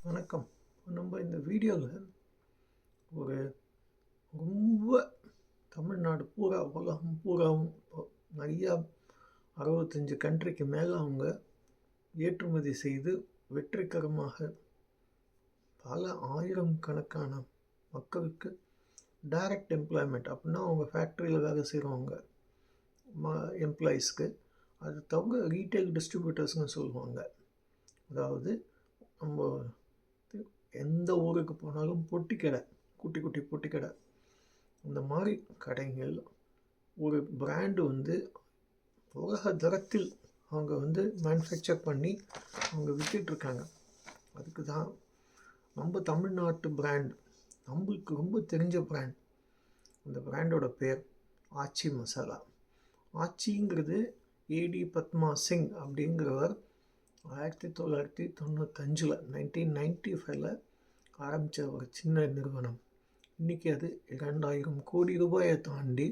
வணக்கம். நம்ம இந்த வீடியோவில் ஒரு ரொம்ப தமிழ்நாடு பூரா உலகம் பூராவும் இப்போ நிறையா 65 கண்ட்ரிக்கு மேலே அவங்க ஏற்றுமதி செய்து வெற்றிகரமாக பல ஆயிரம் கணக்கான மக்களுக்கு டைரக்ட் எம்ப்ளாய்மெண்ட் அப்படின்னா அவங்க ஃபேக்ட்ரியில் வேலை செய்கிறவங்க எம்ப்ளாயீஸ்க்கு, அது தவிர ரீட்டைல் டிஸ்ட்ரிபியூட்டர்ஸ்னு சொல்லுவாங்க. அதாவது நம்ம எந்த ஊருக்கு போனாலும் பொட்டி கடை, குட்டி குட்டி பொட்டி கடை, இந்த மாதிரி கடைகள் ஒரு பிராண்டு உலக தரத்தில் அவங்க மேனுஃபேக்சர் பண்ணி அவங்க விற்றுட்ருக்காங்க. அதுக்கு தான் நம்ம தமிழ்நாட்டு பிராண்ட், நம்மளுக்கு ரொம்ப தெரிஞ்ச பிராண்ட். அந்த பிராண்டோட பேர் ஆச்சி மசாலா. ஆச்சிங்கிறது ஏடி பத்மா சிங் அப்படிங்கிறவர் 1995 1995 ஆரம்பித்த ஒரு சின்ன நிறுவனம். இன்றைக்கி அது 2000 கோடி ரூபாயை தாண்டி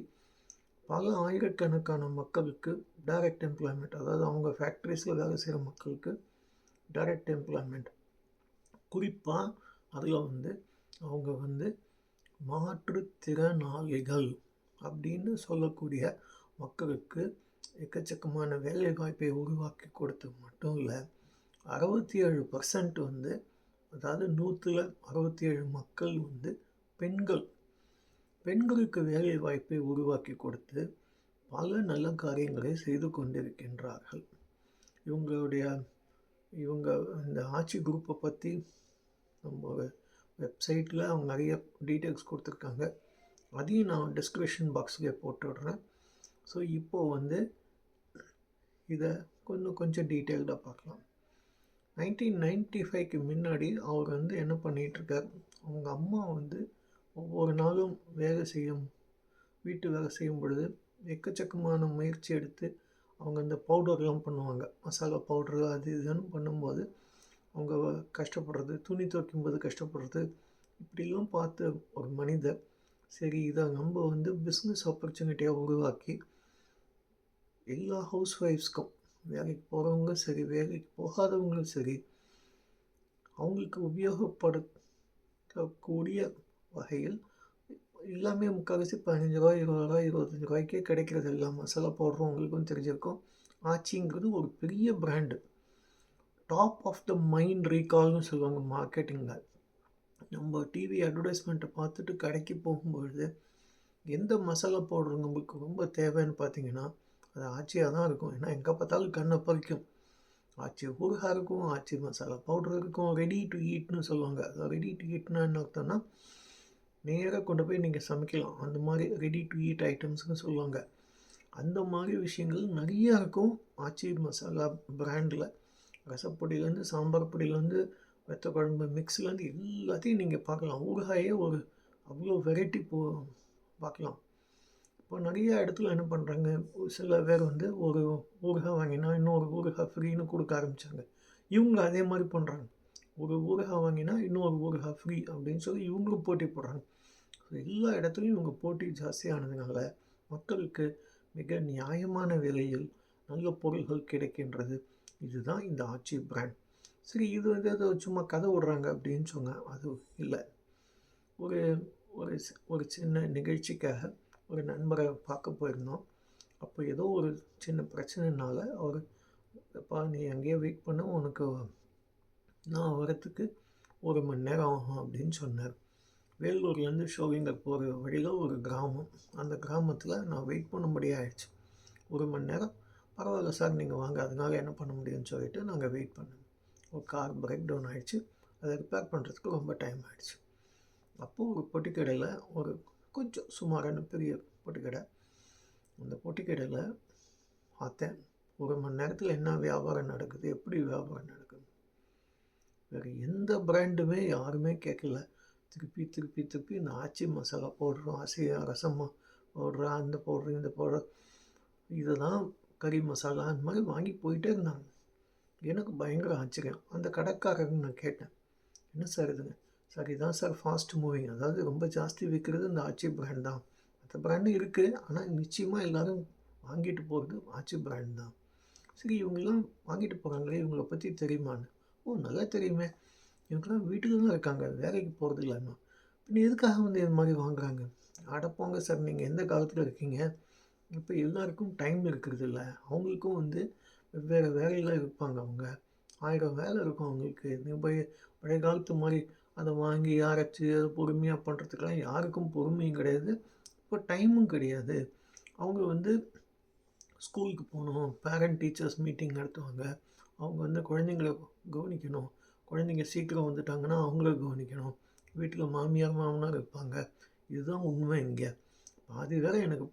பல ஆயிரக்கணக்கான மக்களுக்கு டைரக்ட் எம்ப்ளாய்மெண்ட், அதாவது அவங்க ஃபேக்ட்ரிஸில் வேலை செய்கிற மக்களுக்கு டைரக்ட் எம்ப்ளாய்மெண்ட். குறிப்பாக அதில் அவங்க மாற்றுத்திறனாளிகள் அப்படின்னு சொல்லக்கூடிய மக்களுக்கு எக்கச்சக்கமான வேலை வாய்ப்பை உருவாக்கி கொடுத்தது மட்டும் இல்லை, 67% அதாவது 100ல் 67 மக்கள் பெண்கள். பெண்களுக்கு வேலை வாய்ப்பை உருவாக்கி கொடுத்து பல நல்ல காரியங்களை செய்து கொண்டிருக்கின்றார்கள். இவங்க இந்த ஆட்சி குரூப்பை பற்றி நம்ம வெப்சைட்டில் அவங்க நிறைய டீட்டெயில்ஸ் கொடுத்துருக்காங்க. அதையும் நான் டிஸ்கிரிப்ஷன் பாக்ஸில் போட்டுவிடுறேன். ஸோ இப்போது இதை கொஞ்சம் டீட்டெயில்டாக பார்க்கலாம். 1995க்கு முன்னாடி அவர் என்ன பண்ணிகிட்ருக்கார், அவங்க அம்மா ஒவ்வொரு நாளும் வீட்டு வேலை செய்யும் பொழுது எக்கச்சக்கமான முயற்சி எடுத்து அவங்க அந்த பவுடர்லாம் பண்ணுவாங்க, மசாலா பவுட்ரு அது இதுன்னு பண்ணும்போது அவங்க கஷ்டப்படுறது, துணி துவைக்கும்போது கஷ்டப்படுறது, இப்படிலாம் பார்த்த ஒரு மனிதர், சரி இதை நம்ம பிஸ்னஸ் ஆப்பர்ச்சுனிட்டியாக உருவாக்கி எல்லா ஹவுஸ் ஒய்ஃப்ஸ்க்கும், வேலைக்கு போகிறவங்க சரி வேலைக்கு போகாதவங்களும் சரி, அவங்களுக்கு உபயோகப்படக்கூடிய வகையில் எல்லாமே முக்கால்வாசி 15 ரூபா 20 ரூபா 25 ரூபாய்க்கே கிடைக்கிறது. எல்லாம் மசாலா பவுடரும் உங்களுக்கும் தெரிஞ்சிருக்கும். ஆச்சிங்கிறது ஒரு பெரிய brand, top of the mind ரீகால்னு சொல்லுவாங்க மார்க்கெட்டிங்கில். நம்ம டிவி அட்வர்டைஸ்மெண்ட்டை பார்த்துட்டு கடைக்கு போகும்பொழுது எந்த மசாலா பவுடர் நம்மளுக்கு ரொம்ப தேவைன்னு பார்த்தீங்கன்னா அது ஆச்சியாக தான் இருக்கும். ஏன்னா எங்கே பார்த்தாலும் கண்ணை பறிக்கும். ஆச்சி ஊறுகாய் இருக்கும், ஆச்சி மசாலா பவுடர் இருக்கும், ரெடி டு ஈட்னு சொல்லுவாங்க. ரெடி டு ஈட்னா என்ன அர்த்தம்னா நேராக கொண்டு போய் நீங்கள் சமைக்கலாம், அந்த மாதிரி ரெடி டு ஈட் ஐட்டம்ஸ்னு சொல்லுவாங்க. அந்த மாதிரி விஷயங்கள் நிறையா இருக்கும் ஆச்சி மசாலா பிராண்டில். ரசப்பொடியிலேருந்து சாம்பார் பொடியிலேருந்து வெத்த குழம்பு மிக்ஸ்லேருந்து எல்லாத்தையும் நீங்கள் பார்க்கலாம். ஊறுகாயே அவ்வளோ வெரைட்டி பார்க்கலாம். இப்போ நிறைய இடத்துல என்ன பண்ணுறாங்க, சில பேர் ஒரு ஊறுகாய் வாங்கினா இன்னொரு ஊறுகாய் ஃப்ரீன்னு கொடுக்க ஆரம்பித்தாங்க. இவங்க அதே மாதிரி பண்ணுறாங்க, ஒரு ஊறுகாய் வாங்கினா இன்னொரு ஊறுகாய் ஃப்ரீ அப்படின்னு சொல்லி இவங்களும் போட்டி போடுறாங்க. எல்லா இடத்துலையும் இவங்க போட்டி ஜாஸ்தியானதுனால மக்களுக்கு மிக நியாயமான விலையில் நல்ல பொருள்கள் கிடைக்கின்றது. இதுதான் இந்த ஆச்சி பிராண்ட். சரி, இது சும்மா கதை விடுறாங்க அப்படின்னு சொன்னால் அது இல்லை. ஒரு சின்ன நிகழ்ச்சிக்காக ஒரு நண்பரை பார்க்க போயிருந்தோம். அப்போ ஏதோ ஒரு சின்ன பிரச்சனைனால அவர், அப்பா நீ அங்கேயே வெயிட் பண்ண, உனக்கு நான் வரத்துக்கு 1 மணி நேரம் ஆகும் அப்படின்னு சொன்னார். வேலூர்லேருந்து ஷோவிங்கர் போகிற வழியில் ஒரு கிராமம், அந்த கிராமத்தில் நான் வெயிட் பண்ணும்படியாக ஆயிடுச்சு. 1 மணி நேரம். பரவாயில்ல சார் நீங்கள் வாங்க, அதனால என்ன பண்ண முடியும்னு சொல்லிட்டு நாங்கள் வெயிட் பண்ணோம். ஒரு கார் பிரேக் டவுன் ஆகிடுச்சு, அதை ரிப்பேர் பண்ணுறதுக்கு ரொம்ப டைம் ஆகிடுச்சு. அப்போது ஒரு பொட்டிக்கடையில் ஒரு கொஞ்சம் சுமாரான பெரிய பொட்டிக்கடை, அந்த பொட்டிக்கடையில் பார்த்தேன் 1 மணி நேரத்தில் என்ன வியாபாரம் நடக்குது, எப்படி வியாபாரம் நடக்குது. வேறு எந்த பிராண்டுமே யாருமே கேட்கல. திருப்பி இந்த ஆச்சி மசாலா பவுட்ரு, ஆச்சி ரசம் பவுட்ரு, அந்த பவுட்ரு இந்த பவுடர், இதை தான் கறி மசாலா அந்த மாதிரி வாங்கி போயிட்டே இருந்தாங்க. எனக்கு பயங்கர ஆச்சரியம். அந்த கடைக்காரங்க நான் கேட்டேன், என்ன சார் இதுங்க? சார் இதான் சார் ஃபாஸ்ட் மூவிங், அதாவது ரொம்ப ஜாஸ்தி விற்கிறது இந்த ஆச்சி பிராண்ட் தான். மற்ற பிராண்டும் இருக்குது, ஆனால் நிச்சயமாக எல்லோரும் வாங்கிட்டு போகிறது ஆச்சி பிராண்ட் தான். சரி, இவங்கெல்லாம் வாங்கிட்டு போகிறாங்களே, இவங்களை பற்றி தெரியுமான்னு. ஓ, நல்லா தெரியுமே, இவங்கலாம் வீட்டுக்கு தான் இருக்காங்க, வேலைக்கு போகிறது இல்லைன்னா பின்ன எதுக்காக வந்து இது மாதிரி வாங்குறாங்க? அடப்போங்க சார், நீங்கள் எந்த காலத்தில் இருக்கீங்க? இப்போ எல்லாருக்கும் டைம் இருக்கிறது இல்லை. அவங்களுக்கும் வந்து வெவ்வேறு வேலையில் இருப்பாங்க. அவங்க 1000 வேலை இருக்கும் அவங்களுக்கு. நீ போய் பழைய காலத்து மாதிரி அதை வாங்கி அரைச்சி அதை பொறுமையாக பண்ணுறதுக்கெல்லாம் யாருக்கும் பொறுமையும் கிடையாது, இப்போ டைமும் கிடையாது. அவங்க வந்து ஸ்கூலுக்கு போகணும், பேரண்ட் டீச்சர்ஸ் மீட்டிங் நடத்துவாங்க. அவங்க வந்து குழந்தைங்கள கவனிக்கணும். குழந்தைங்க சீக்கிரம் வந்துட்டாங்கன்னா அவங்கள கவனிக்கணும். வீட்டில் மாமியார் மாமனார் இருப்பாங்க. இதுதான் உண்மை இங்கே. பாதி வேலை எனக்கு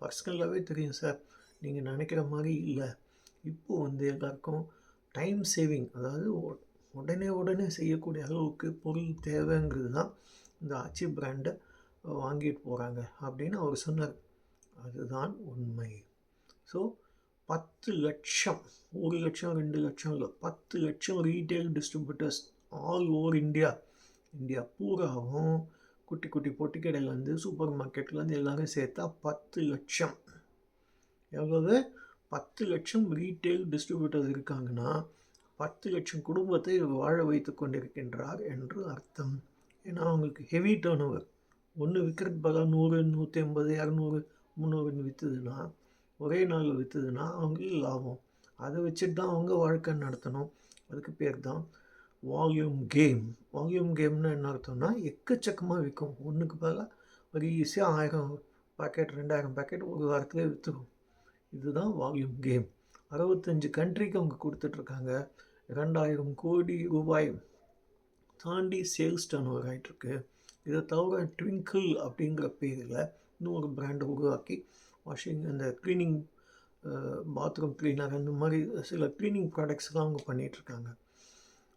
பர்சனலாகவே தெரியும் சார். நீங்கள் நினைக்கிற மாதிரி இல்லை. இப்போது வந்து எல்லாருக்கும் டைம் சேவிங், அதாவது உடனே உடனே செய்யக்கூடிய அளவுக்கு பொருள் தேவைங்கிறது தான் இந்த ஆச்சி பிராண்டை வாங்கிட்டு போகிறாங்க அப்படின்னு அவர் சொன்னார். அதுதான் உண்மை. ஸோ 10 லட்சம், 1 லட்சம் 2 லட்சம் இல்லை, 10 லட்சம் retail distributors all over India பூராவும் குட்டி குட்டி பொட்டி கடையிலேருந்து சூப்பர் மார்க்கெட்லேருந்து எல்லாரும் சேர்த்தா 10 லட்சம். எவ்வளவு? 10 லட்சம் ரீட்டைல் டிஸ்ட்ரிபியூட்டர்ஸ் இருக்காங்கன்னா 10 லட்சம் குடும்பத்தை வாழ வைத்து கொண்டிருக்கின்றார் என்று அர்த்தம். ஏன்னா அவங்களுக்கு ஹெவி டேர்ன் ஓவர். ஒன்று விற்கிறது பதில் 100 150 200 300 விற்றுதுன்னா, ஒரே நாளில் விற்றுதுன்னா அவங்களுக்கு லாபம். அதை வச்சுட்டு தான் அவங்க வாழ்க்கை நடத்தணும். அதுக்கு பேர் தான் வால்யூம் கேம். வால்யூம் கேம்னு என்ன அர்த்தம்னா, எக்கச்சக்கமாக விற்கும். ஒன்றுக்கு பதிலாக ஒரு ஈஸியாக 1000 பேக்கெட் 2000 பேக்கெட் ஒரு வாரத்திலே விற்றுரும். இதுதான் வால்யூம் கேம். 65 கண்ட்ரிக்கு அவங்க கொடுத்துட்ருக்காங்க. 2000 கோடி ரூபாய் தாண்டி சேல்ஸ் டர்ன் ஓவர் ஆகிட்டுருக்கு. இதை தவிர ட்விங்கிள் அப்படிங்கிற பேரில் இன்னும் ஒரு பிராண்டை உருவாக்கி இந்த க்ளீனிங், பாத்ரூம் க்ளீனர், அந்த மாதிரி சில க்ளீனிங் ப்ராடக்ட்ஸ்லாம் அவங்க பண்ணிகிட்ருக்காங்க.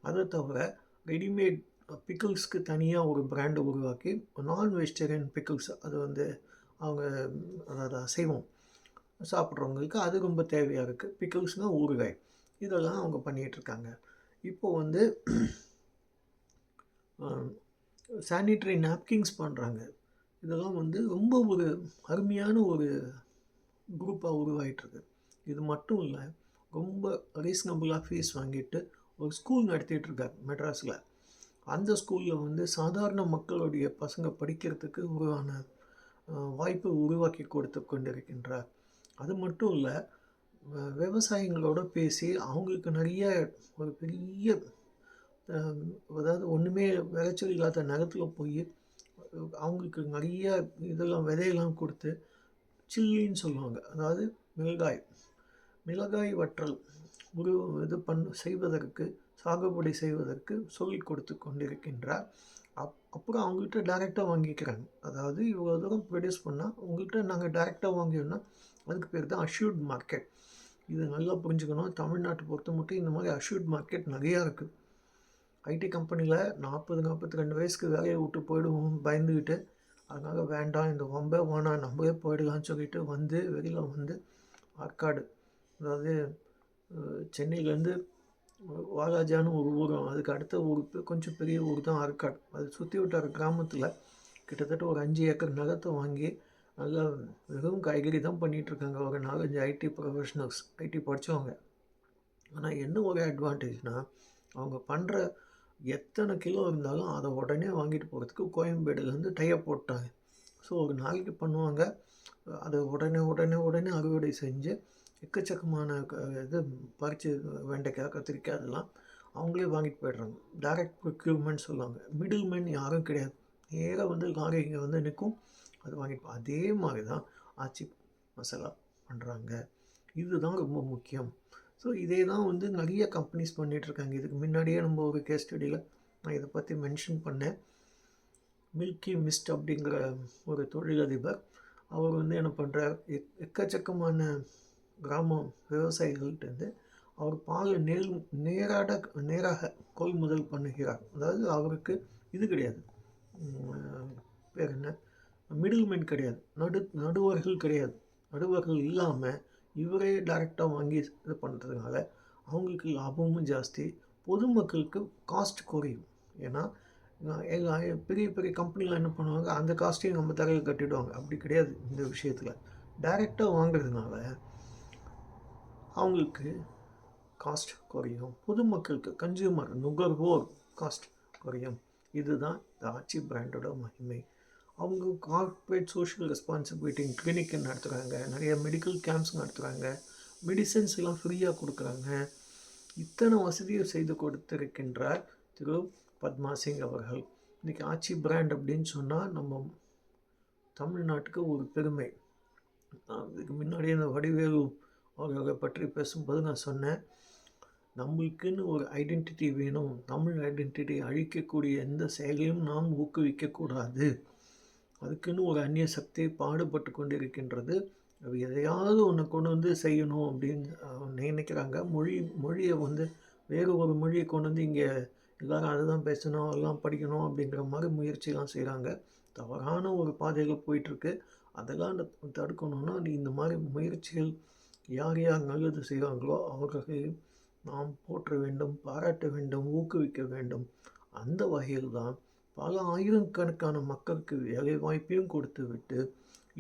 அதை தவிர ரெடிமேட் பிக்கிள்ஸ்க்கு தனியாக ஒரு பிராண்டை உருவாக்கி நான் வெஜிடேரியன் பிக்கிள்ஸ், அது வந்து அவங்க அதாவது அசைவம் சாப்பிட்றவங்களுக்கு அது ரொம்ப தேவையாக இருக்குது. பிக்கிள்ஸ்னால் ஊறுகாய், இதெல்லாம் அவங்க பண்ணிகிட்ருக்காங்க. இப்போது வந்து சானிட்டரி நாப்கின்ஸ் பண்ணுறாங்க. இதெல்லாம் வந்து ரொம்ப ஒரு அருமையான ஒரு குரூப்பாக உருவாகிட்டுருக்கு. இது மட்டும் இல்லை, ரொம்ப ரீசனபுளாக ஃபீஸ் வாங்கிட்டு ஒரு ஸ்கூல் நடத்திட்டுருக்கார் மெட்ராஸில். அந்த ஸ்கூலில் வந்து சாதாரண மக்களுடைய பசங்க படிக்கிறதுக்கு உருவான வாய்ப்பை உருவாக்கி கொடுத்து கொண்டிருக்கின்றார். அது மட்டும் இல்லை, விவசாயிகளோடு பேசி அவங்களுக்கு நிறைய ஒரு பெரிய, அதாவது ஒன்றுமே விளைச்சல் இல்லாத நிலத்தில் போய் அவங்களுக்கு நிறைய இதெல்லாம் விதையெல்லாம் கொடுத்து சில்லின்னு சொல்லுவாங்க, அதாவது மிளகாய் வற்றல் இது செய்வதற்கு, சாகுபடி செய்வதற்கு சொல்லி கொடுத்து கொண்டிருக்கின்றார். அப்புறம் அவங்கள்ட்ட டைரெக்டாக வாங்கிக்கிறாங்க. அதாவது இவ்வளோ தூரம் ப்ரொடியூஸ் பண்ணால் உங்கள்கிட்ட நாங்கள் டைரெக்டாக வாங்கினோம்னா அதுக்கு பேர் தான் அஷ்யூர்ட் மார்க்கெட். இது நல்லா புரிஞ்சுக்கணும். தமிழ்நாட்டை பொறுத்த மட்டும் இந்த மாதிரி அஷ்யூர்ட் மார்க்கெட் நிறையா இருக்குது. ஐடி கம்பெனியில் 40-42 வயசுக்கு வேலையை விட்டு போயிடுவோம் பயந்துக்கிட்டு, அதனால் வேண்டாம் இந்த ரொம்ப வேணாம் நம்மளே போயிடலான்னு சொல்லிட்டு வந்து வெளியில் வந்து ஆற்காடு, அதாவது சென்னையிலேருந்து வாலாஜான்னு ஒரு ஊரும், அதுக்கு அடுத்த ஊர் கொஞ்சம் பெரிய ஊர் தான் ஆற்காடு. அது சுற்றி விட்டார் கிராமத்தில் கிட்டத்தட்ட ஒரு 5 ஏக்கர் நிலத்தை வாங்கி நல்லா வெறும் காய்கறி தான் பண்ணிகிட்ருக்காங்க ஒரு 4-5 ஐடி ப்ரொஃபஷனல்ஸ், ஐடி படித்தவங்க. ஆனால் என்ன ஒரு அட்வான்டேஜ்னால், அவங்க பண்ணுற எத்தனை கிலோ இருந்தாலும் அதை உடனே வாங்கிட்டு போகிறதுக்கு கோயம்பேடுலேருந்து டைப் போட்டாங்க. ஸோ ஒரு நாளைக்கு பண்ணுவாங்க, அதை உடனே உடனே உடனே அறுவடை செஞ்சு எக்கச்சக்கமான இது பறித்து வெண்டைக்காய் கத்திரிக்காய் அதெல்லாம் அவங்களே வாங்கிட்டு போய்ட்றாங்க. டைரக்ட் ப்ரொக்யூர்மெண்ட் சொல்லுவாங்க. மிடில் மேன் யாரும் கிடையாது. நேராக வந்து லாரி இங்கே வந்து நிற்கும், அது வாங்கிட்டு. அதே மாதிரி தான் ஆச்சி மசாலா பண்ணுறாங்க. இதுதான் ரொம்ப முக்கியம். ஸோ இதே தான் வந்து நிறைய கம்பெனிஸ் பண்ணிகிட்ருக்காங்க. இதுக்கு முன்னாடியே நம்ம ஒரு கேஸ் ஸ்டடியில் நான் இதை பற்றி மென்ஷன் பண்ணேன். மில்கி மிஸ்ட் அப்படிங்கிற ஒரு தொழிலதிபர், அவர் வந்து என்ன பண்ணுறார், எக்கச்சக்கமான கிராம விவசாயிகள்கிட்டருந்து அவர் பால் நேராக கொள்முதல் பண்ணுகிறார். அதாவது அவருக்கு இது கிடையாது, பேர் என்ன, மிடில்மேன் கிடையாது, நடுவர்கள் கிடையாது. நடுவர்கள் இல்லாமல் இவரே டைரெக்டாக வாங்கி இது பண்ணுறதுனால அவங்களுக்கு லாபமும் ஜாஸ்தி, பொதுமக்களுக்கு காஸ்ட் குறையும். ஏன்னா பெரிய பெரிய கம்பெனிலாம் என்ன பண்ணுவாங்க, அந்த காஸ்ட்டையும் நம்ம தலையில் கட்டிடுவாங்க. அப்படி கிடையாது இந்த விஷயத்தில். டைரெக்டாக வாங்குறதுனால அவங்களுக்கு காஸ்ட் குறையும், பொதுமக்களுக்கு, கன்சியூமர், நுகர்வோர் காஸ்ட் குறையும். இதுதான் இந்த ஆச்சி பிராண்டோட மகிமை. அவங்க கார்ப்பரேட் சோஷியல் ரெஸ்பான்சிபிலிட்டி கிளினிக் நடத்துகிறாங்க, நிறைய மெடிக்கல் கேம்ப்ஸ் நடத்துகிறாங்க, மெடிசன்ஸ் எல்லாம் ஃப்ரீயாக கொடுக்குறாங்க. இத்தனை வசதியை செய்து கொடுத்திருக்கின்றார் திரு பத்மா சிங் அவர்கள். இன்றைக்கி ஆச்சி பிராண்ட் அப்படின்னு சொன்னால் நம்ம தமிழ்நாட்டுக்கு ஒரு பெருமை. இதுக்கு முன்னாடியே இந்த வடிவேலு அவர்களை பற்றி பேசும்போது நான் சொன்னேன், நம்மளுக்குன்னு ஒரு ஐடென்டிட்டி வேணும். தமிழ் ஐடென்டிட்டி அழிக்கக்கூடிய எந்த செயலையும் நாம் ஊக்குவிக்கக்கூடாது. அதுக்குன்னு ஒரு அந்நிய சக்தி பாடுபட்டு கொண்டு இருக்கின்றது. அது எதையாவது ஒன்று கொண்டு வந்து செய்யணும் அப்படின்னு நினைக்கிறாங்க. மொழியை வந்து வேறு ஒரு மொழியை கொண்டு வந்து இங்கே எல்லோரும் அதை தான் பேசணும், எல்லாம் படிக்கணும் அப்படிங்கிற மாதிரி முயற்சிலாம் செய்கிறாங்க. தவறான ஒரு பாதைகள் போயிட்டுருக்கு. அதெல்லாம் தடுக்கணும்னா இந்த மாதிரி முயற்சிகள் யார் யார் நல்லது செய்கிறாங்களோ அவர்களை நாம் போற்ற வேண்டும், பாராட்ட வேண்டும், ஊக்குவிக்க வேண்டும். அந்த வகையில் தான் பல ஆயிரக்கணக்கான மக்களுக்கு வேலை வாய்ப்பையும் கொடுத்து விட்டு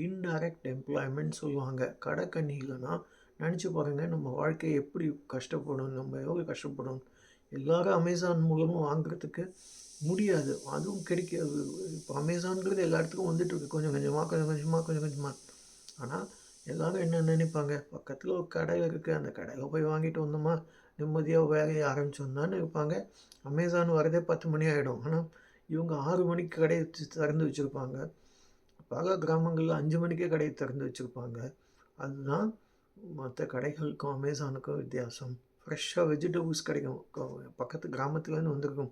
இன்டைரக்ட் எம்ப்ளாய்மெண்ட் சொல்லுவாங்க. கடை கண்ணி இல்லைன்னா நினச்சி பாருங்கள் நம்ம வாழ்க்கையை எப்படி கஷ்டப்படும், நம்ம எவ்வளோ கஷ்டப்படும். எல்லோரும் அமேசான் மூலமாக வாங்குறதுக்கு முடியாது, அதுவும் கிடைக்காது. இப்போ அமேசான்கிறது எல்லா இடத்துக்கும் வந்துட்டுருக்கு, கொஞ்சம் கொஞ்சமாக. ஆனால் எல்லோரும் என்ன நினைப்பாங்க, பக்கத்தில் ஒரு கடை இருக்குது, அந்த கடையில் போய் வாங்கிட்டு வந்தோமா நிம்மதியாக வேலையை ஆரம்பிச்சோம்தான்னு இருப்பாங்க. அமேசான் வரதே 10 மணி ஆகிடும். ஆனால் இவங்க 6 மணிக்கு கடையை திறந்து வச்சுருப்பாங்க. பல கிராமங்களில் 5 மணிக்கே கடையை திறந்து வச்சுருப்பாங்க. அதுதான் மற்ற கடைகளுக்கும் அமேசானுக்கும் வித்தியாசம். ஃப்ரெஷ்ஷாக வெஜிடபிள்ஸ் கிடைக்கும், பக்கத்து கிராமத்துலேருந்து வந்திருக்கும்.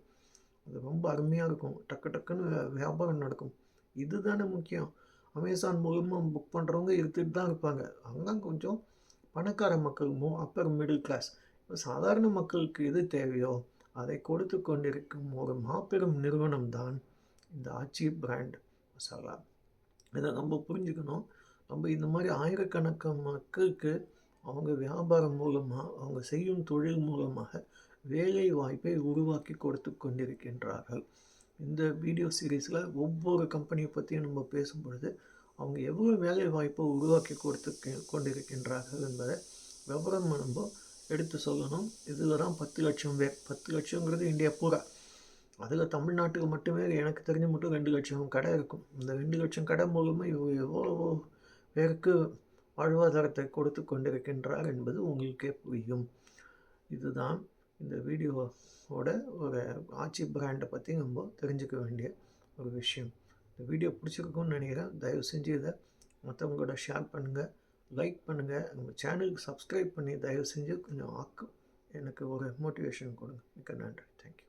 அது ரொம்ப அருமையாக இருக்கும், டக்கு டக்குன்னு வியாபாரம் நடக்கும். இது தானே முக்கியம். அமேசான் மூலமாக புக் பண்ணுறவங்க இருந்துட்டு தான் இருப்பாங்க. அங்கே கொஞ்சம் பணக்கார மக்கள், அப்பர் மிடில் கிளாஸ். இப்போ சாதாரண மக்களுக்கு எது தேவையோ அதை கொடுத்து கொண்டிருக்கும் ஒரு மாபெரும் நிறுவனம் தான் இந்த ஆச்சி பிராண்ட் மசாலா. இதை நம்ம புரிஞ்சுக்கணும். நம்ம இந்த மாதிரி ஆயிரக்கணக்கான மக்களுக்கு அவங்க வியாபாரம் மூலமாக, அவங்க செய்யும் தொழில் மூலமாக வேலை வாய்ப்பை உருவாக்கி கொடுத்து கொண்டிருக்கின்றார்கள். இந்த வீடியோ சீரீஸில் ஒவ்வொரு கம்பெனியை பற்றியும் நம்ம பேசும்பொழுது அவங்க எவ்வளோ வேலை வாய்ப்பை உருவாக்கி கொடுத்து கொண்டிருக்கின்றார்கள் என்பதை விவரம் நம்ம எடுத்து சொல்லணும். இதில் தான் 10 லட்சம் பேர், 10 லட்சங்கிறது இந்தியா பூரா. அதில் தமிழ்நாட்டுக்கு மட்டுமே எனக்கு தெரிஞ்ச மட்டும் 2 லட்சம் கடை இருக்கும். இந்த 2 லட்சம் கடை மூலமாக எவ்வளோ பேருக்கு வாழ்வாதாரத்தை கொடுத்து கொண்டிருக்கின்றார் என்பது உங்களுக்கே புரியும். இதுதான் இந்த வீடியோவோட ஒரு ஆச்சி பிராண்டை பற்றி நம்ம தெரிஞ்சுக்க வேண்டிய ஒரு விஷயம். இந்த வீடியோ பிடிச்சிருக்குன்னு நினைக்கிறேன். தயவு செஞ்சு இதை மற்றவங்களோட ஷேர் பண்ணுங்கள், லைக் பண்ணுங்கள், நம்ம சேனலுக்கு சப்ஸ்கிரைப் பண்ணி தயவு செஞ்சு கொஞ்சம் எனக்கு ஒரு மோட்டிவேஷன் கொடுங்க. மிக்க நன்றி. தேங்க்யூ.